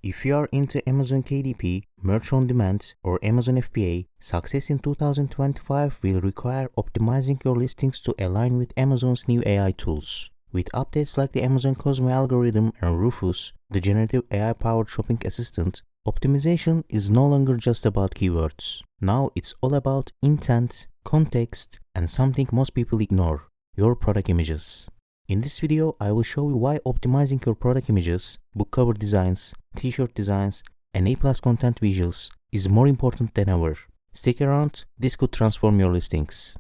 If you are into Amazon KDP, Merch on Demand, or Amazon FBA, success in 2025 will require optimizing your listings to align with Amazon's new AI tools. With updates like the Amazon COSMO algorithm and Rufus, the generative AI-powered shopping assistant, optimization is no longer just about keywords. Now it's all about intent, context, and something most people ignore: your product images. In this video, I will show you why optimizing your product images, book cover designs, t-shirt designs, and A+ content visuals is more important than ever. Stick around, this could transform your listings.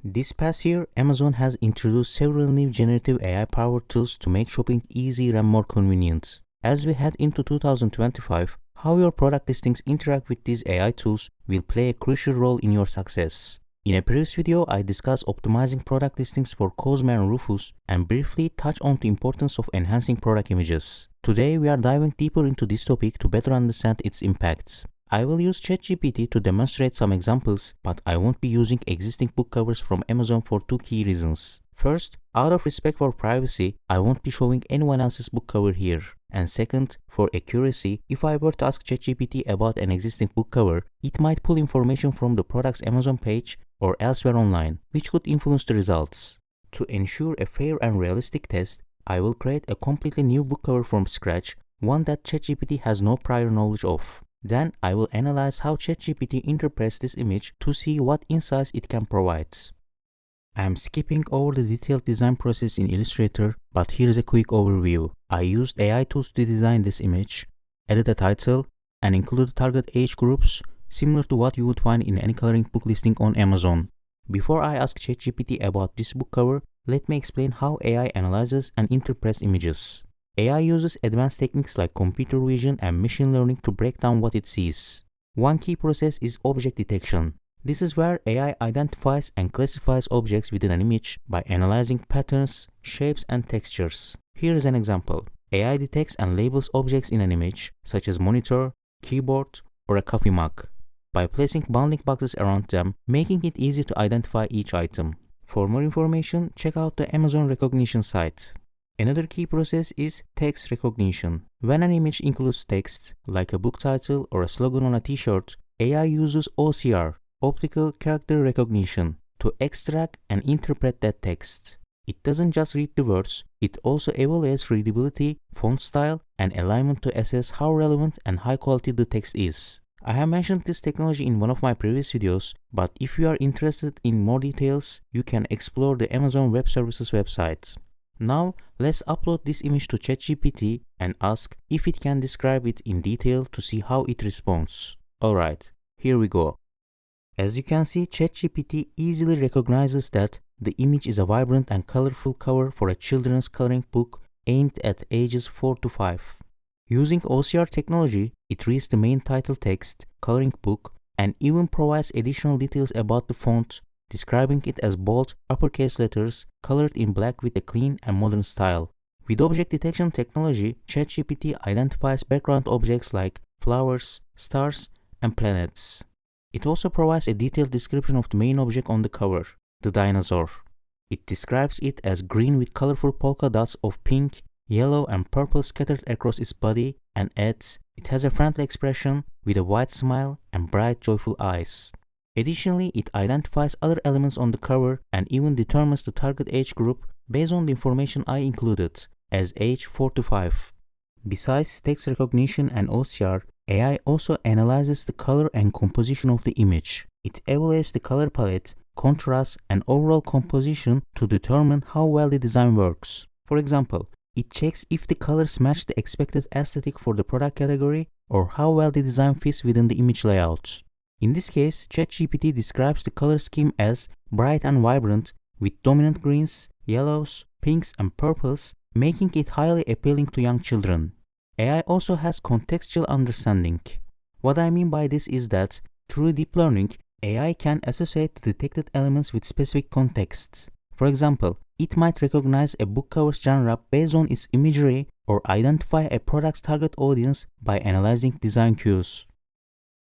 This past year, Amazon has introduced several new generative AI-powered tools to make shopping easier and more convenient. As we head into 2025, how your product listings interact with these AI tools will play a crucial role in your success. In a previous video, I discussed optimizing product listings for COSMO and Rufus and briefly touched on the importance of enhancing product images. Today, we are diving deeper into this topic to better understand its impacts. I will use ChatGPT to demonstrate some examples, but I won't be using existing book covers from Amazon for two key reasons. First, out of respect for privacy, I won't be showing anyone else's book cover here. And second, for accuracy, if I were to ask ChatGPT about an existing book cover, it might pull information from the product's Amazon page or elsewhere online, which could influence the results. To ensure a fair and realistic test, I will create a completely new book cover from scratch, one that ChatGPT has no prior knowledge of. Then I will analyze how ChatGPT interprets this image to see what insights it can provide. I am skipping over the detailed design process in Illustrator, but here's a quick overview. I used AI tools to design this image, added a title, and included target age groups, similar to what you would find in any coloring book listing on Amazon. Before I ask ChatGPT about this book cover, let me explain how AI analyzes and interprets images. AI uses advanced techniques like computer vision and machine learning to break down what it sees. One key process is object detection. This is where AI identifies and classifies objects within an image by analyzing patterns, shapes, and textures. Here is an example. AI detects and labels objects in an image, such as monitor, keyboard, or a coffee mug, by placing bounding boxes around them, making it easy to identify each item. For more information, check out the Amazon recognition site. Another key process is text recognition. When an image includes text, like a book title or a slogan on a t-shirt, AI uses OCR, optical character recognition, to extract and interpret that text. It doesn't just read the words, it also evaluates readability, font style, and alignment to assess how relevant and high quality the text is. I have mentioned this technology in one of my previous videos, but if you are interested in more details, you can explore the Amazon Web Services website. Now, let's upload this image to ChatGPT and ask if it can describe it in detail to see how it responds. Alright, here we go. As you can see, ChatGPT easily recognizes that the image is a vibrant and colorful cover for a children's coloring book aimed at ages 4 to 5. Using OCR technology, it reads the main title text, coloring book, and even provides additional details about the font, describing it as bold, uppercase letters colored in black with a clean and modern style. With object detection technology, ChatGPT identifies background objects like flowers, stars, and planets. It also provides a detailed description of the main object on the cover, the dinosaur. It describes it as green with colorful polka dots of pink, yellow, and purple scattered across its body, and adds, it has a friendly expression with a wide smile and bright, joyful eyes. Additionally, it identifies other elements on the cover and even determines the target age group based on the information I included, as age 4 to 5. Besides text recognition and OCR, AI also analyzes the color and composition of the image. It evaluates the color palette, contrast, and overall composition to determine how well the design works. For example, it checks if the colors match the expected aesthetic for the product category or how well the design fits within the image layout. In this case, ChatGPT describes the color scheme as bright and vibrant, with dominant greens, yellows, pinks, and purples, making it highly appealing to young children. AI also has contextual understanding. What I mean by this is that, through deep learning, AI can associate the detected elements with specific contexts. For example, it might recognize a book cover's genre based on its imagery or identify a product's target audience by analyzing design cues.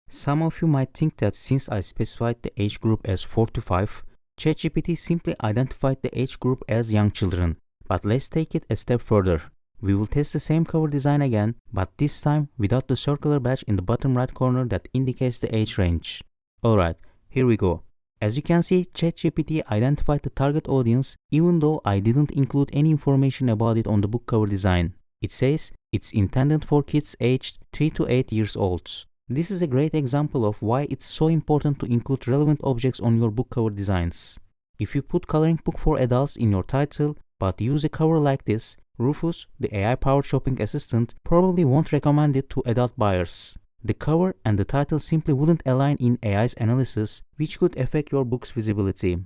Some of you might think that since I specified the age group as 4 to 5, ChatGPT simply identified the age group as young children. But let's take it a step further. We will test the same cover design again, but this time without the circular badge in the bottom right corner that indicates the age range. Alright, here we go. As you can see, ChatGPT identified the target audience even though I didn't include any information about it on the book cover design. It says it's intended for kids aged 3 to 8 years old. This is a great example of why it's so important to include relevant objects on your book cover designs. If you put coloring book for adults in your title, but use a cover like this, Rufus, the AI-powered shopping assistant, probably won't recommend it to adult buyers. The cover and the title simply wouldn't align in AI's analysis, which could affect your book's visibility.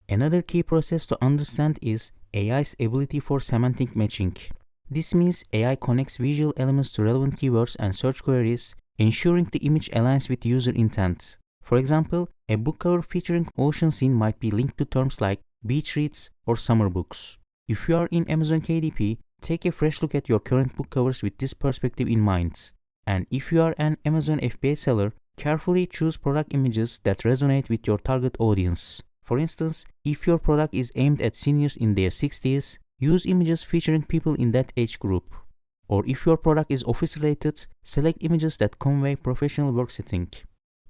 Another key process to understand is AI's ability for semantic matching. This means AI connects visual elements to relevant keywords and search queries, ensuring the image aligns with user intent. For example, a book cover featuring ocean scene might be linked to terms like beach reads or summer books. If you are in Amazon KDP, take a fresh look at your current book covers with this perspective in mind. And if you are an Amazon FBA seller, carefully choose product images that resonate with your target audience. For instance, if your product is aimed at seniors in their 60s, use images featuring people in that age group. Or if your product is office-related, select images that convey professional work setting.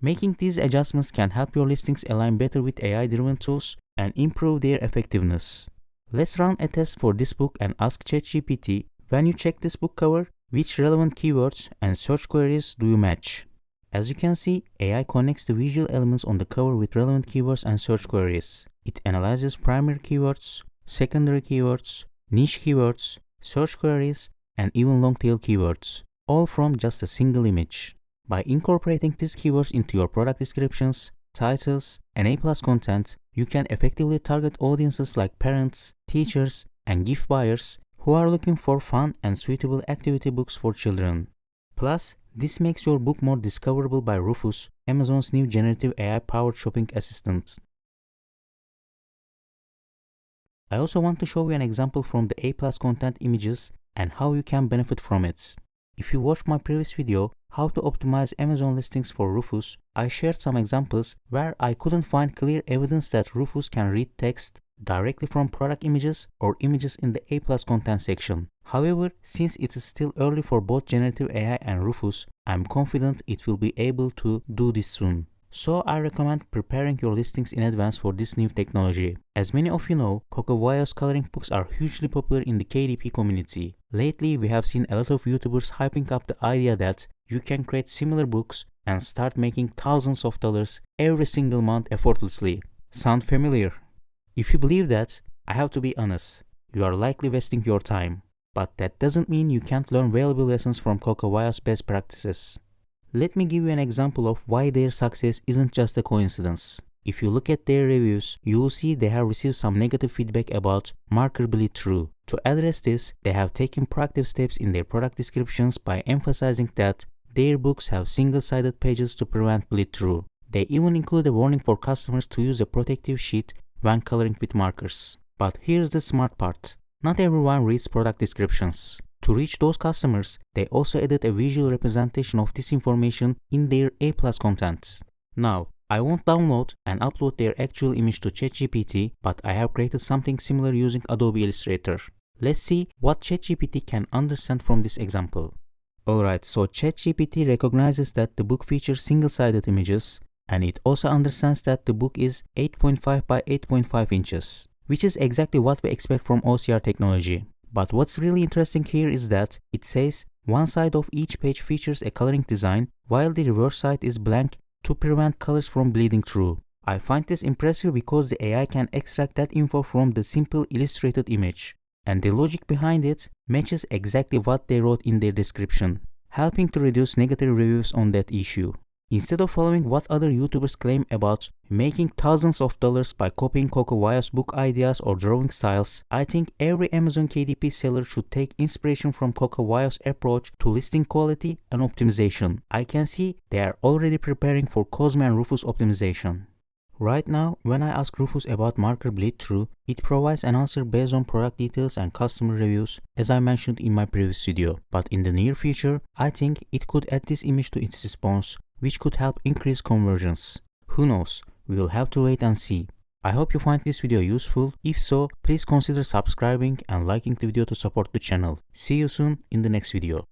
Making these adjustments can help your listings align better with AI-driven tools and improve their effectiveness. Let's run a test for this book and ask ChatGPT, when you check this book cover, which relevant keywords and search queries do you match? As you can see, AI connects the visual elements on the cover with relevant keywords and search queries. It analyzes primary keywords, secondary keywords, niche keywords, search queries, and even long-tail keywords, all from just a single image. By incorporating these keywords into your product descriptions, titles, and A+ content, you can effectively target audiences like parents, teachers, and gift buyers who are looking for fun and suitable activity books for children. Plus, this makes your book more discoverable by Rufus, Amazon's new generative AI-powered shopping assistant. I also want to show you an example from the A+ content images and how you can benefit from it. If you watched my previous video, How to Optimize Amazon Listings for Rufus, I shared some examples where I couldn't find clear evidence that Rufus can read text directly from product images or images in the A+ content section. However, since it is still early for both generative AI and Rufus, I'm confident it will be able to do this soon. So I recommend preparing your listings in advance for this new technology. As many of you know, Coco's coloring books are hugely popular in the KDP community. Lately, we have seen a lot of YouTubers hyping up the idea that you can create similar books and start making thousands of dollars every single month effortlessly. Sound familiar? If you believe that, I have to be honest, you are likely wasting your time. But that doesn't mean you can't learn valuable lessons from Coco's best practices. Let me give you an example of why their success isn't just a coincidence. If you look at their reviews, you will see they have received some negative feedback about marker bleed through. To address this, they have taken proactive steps in their product descriptions by emphasizing that their books have single-sided pages to prevent bleed through. They even include a warning for customers to use a protective sheet when coloring with markers. But here's the smart part. Not everyone reads product descriptions. To reach those customers, they also added a visual representation of this information in their A+ content. Now, I won't download and upload their actual image to ChatGPT, but I have created something similar using Adobe Illustrator. Let's see what ChatGPT can understand from this example. Alright, so ChatGPT recognizes that the book features single-sided images, and it also understands that the book is 8.5 by 8.5 inches, which is exactly what we expect from OCR technology. But what's really interesting here is that it says one side of each page features a coloring design, while the reverse side is blank to prevent colors from bleeding through. I find this impressive because the AI can extract that info from the simple illustrated image, and the logic behind it matches exactly what they wrote in their description, helping to reduce negative reviews on that issue. Instead of following what other YouTubers claim about making thousands of dollars by copying Coco's book ideas or drawing styles, I think every Amazon KDP seller should take inspiration from Coco's approach to listing quality and optimization. I can see they are already preparing for COSMO and Rufus optimization. Right now, when I ask Rufus about marker bleed through, it provides an answer based on product details and customer reviews, as I mentioned in my previous video. But in the near future, I think it could add this image to its response, which could help increase conversions. Who knows? We will have to wait and see. I hope you find this video useful. If so, please consider subscribing and liking the video to support the channel. See you soon in the next video.